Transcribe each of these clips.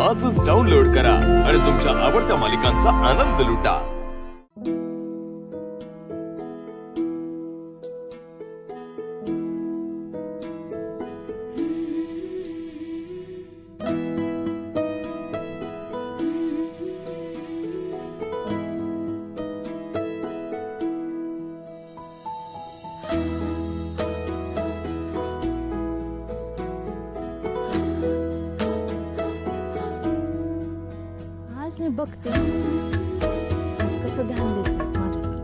आजच डाउनलोड करा आणि तुमच्या आवडत्या मालिकांचा आनंद लुटा। आज मी बघते कसं ध्यान देत माझ्याकडे,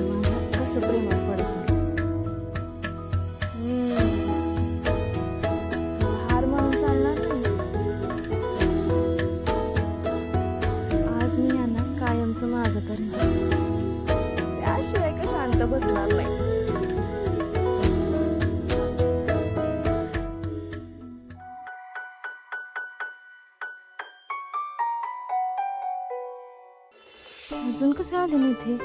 माझ्या कसं प्रेमात पडत हार म्हणून चालणार नाही। आज मी यांना कायमचं माझं करणार, त्याशिवाय का शांत बसणार नाही। अजून कसे आले नाही इथे?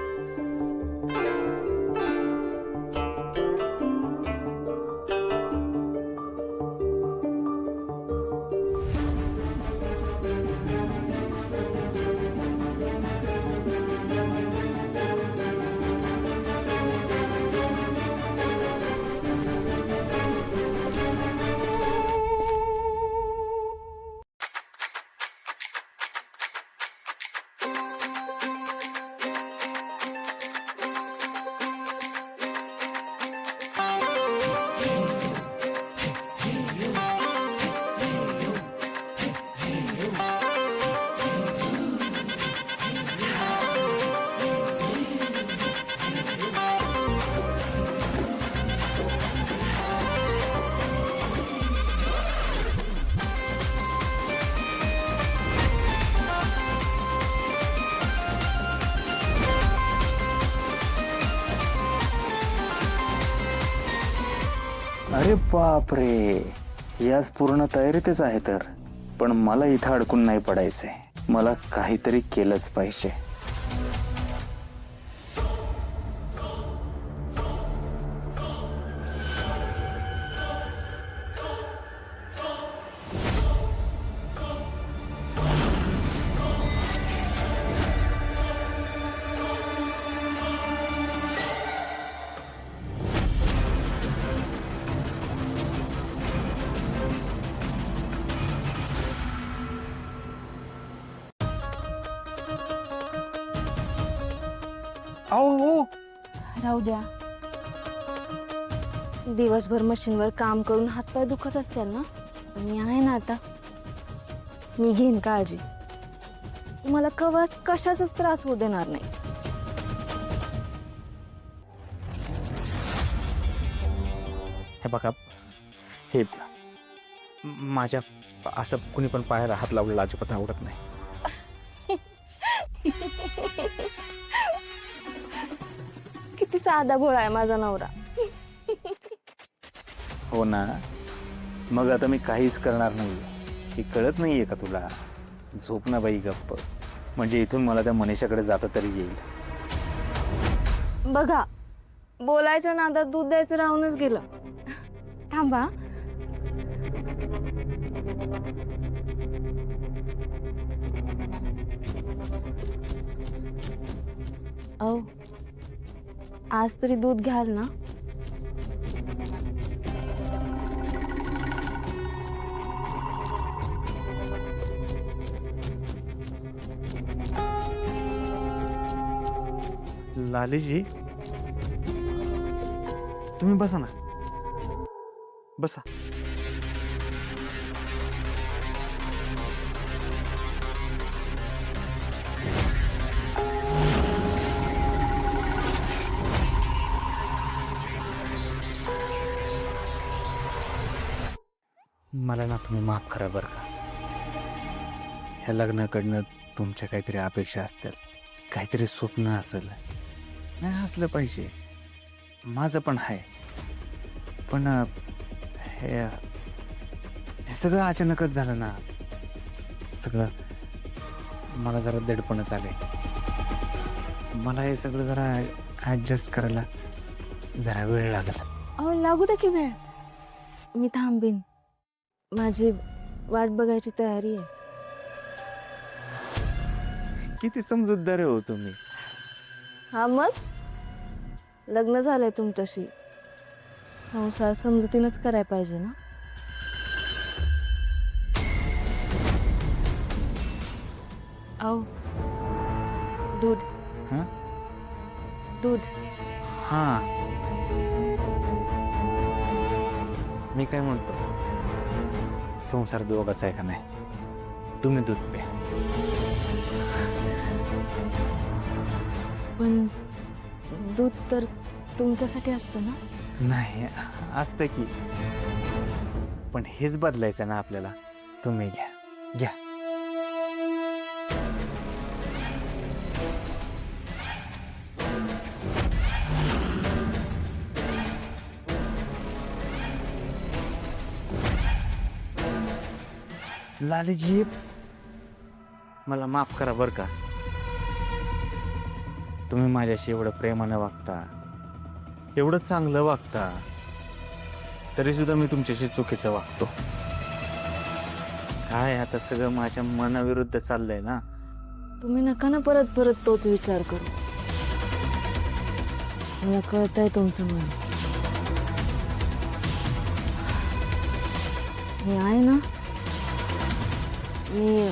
अरे बाप रे, याच पूर्ण तयारीतच आहे तर। पण मला इथं अडकून नाही पडायचंय, मला काहीतरी केलंच पाहिजे। राहू द्या, दिवसभर मशीनवर काम करून हातपाय दुखत असतील ना, मी आहे ना आता, मी घेईन काळजी। तुम्हाला कवाच कशाचाच त्रास होऊ देणार नाही। हे बघा, हे माझ्या असं कुणी पण पायाला हात लावलेला अजिबात आवडत नाही। किती साधा भोळा आहे माझा नवरा। हो ना, मग आता मी काहीच करणार नाही, हे कळत नाहीये का तुला? झोप ना बाई गप्प, म्हणजे इथून मला त्या मनीषाकडे जाता तरी येईल। बघा, बोलायच्या नादात दूध द्यायचं राहूनच गेलं। थांबा, औ आज तरी दूध घ्याल ना? लालीजी, तुम्ही बसा ना, बसा। मला ना तुम्ही माफ करा बरं का। ह्या लग्नाकडनं तुमच्या काहीतरी अपेक्षा असतील, काहीतरी स्वप्न असेल, नाही असलं पाहिजे, माझं पण आहे। पण हे सगळं अचानकच झालं ना, सगळं मला जरा दडपणच आलंय। मला हे सगळं जरा ॲडजस्ट करायला जरा वेळ लागला। अहो लागू दे की वेळ, मी थांबीन। माझी वाट बघायची तयारी आहे. किती समजूतदार हो तुम्ही. हा मग लग्न झालंय तुमच्याशी, संसार समजुतीनच करायला पाहिजे ना. आओ दूध. हां दूध. हां मी काय म्हणतो, संसार दोघाचा आहे का नाही, तुम्ही दूध प्या. पण दूध तर तुमच्यासाठी असतं ना. नाही असतं की, पण हेच बदलायचं ना आपल्याला. तुम्ही घ्या घ्या. लालीजी मला माफ करा बरं का. तुम्ही माझ्याशी एवढं प्रेमानं वागता, एवढं चांगलं वागता, तरी सुद्धा मी तुमच्याशी चुकीचं वागतो. काय आता सगळं माझ्या मनाविरुद्ध चाललंय ना. तुम्ही नका ना परत परत तोच विचार करू. मला कळतंय तुमचं मन. मी आहे ना, मी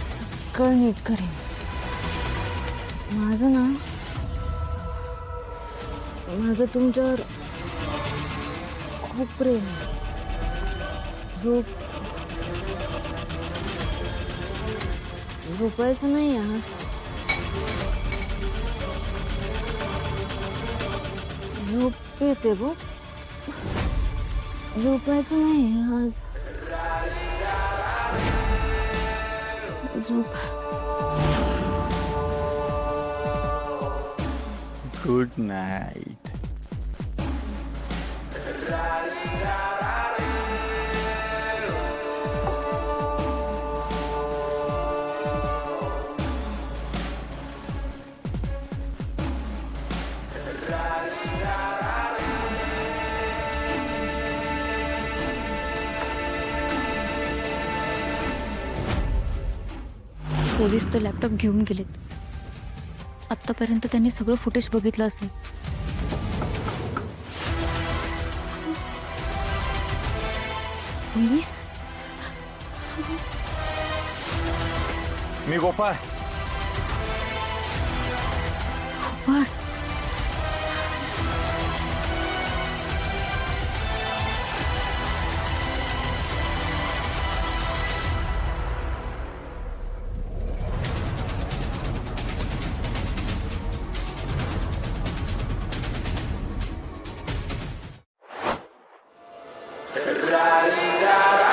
सगळं नीट करेन. माझं तुमच्यावर खूप प्रेम आहे. झोपायचं नाही आज. झोप येते बघ. झोपायचं नाही आज. झोप. Good night. पोलीस तो लॅपटॉप घेऊन गेलेत. आत्तापर्यंत त्यांनी सगळं फुटेज बघितलं असेल. पोलीस. मी गोपाळ. गोपाळ. Ra,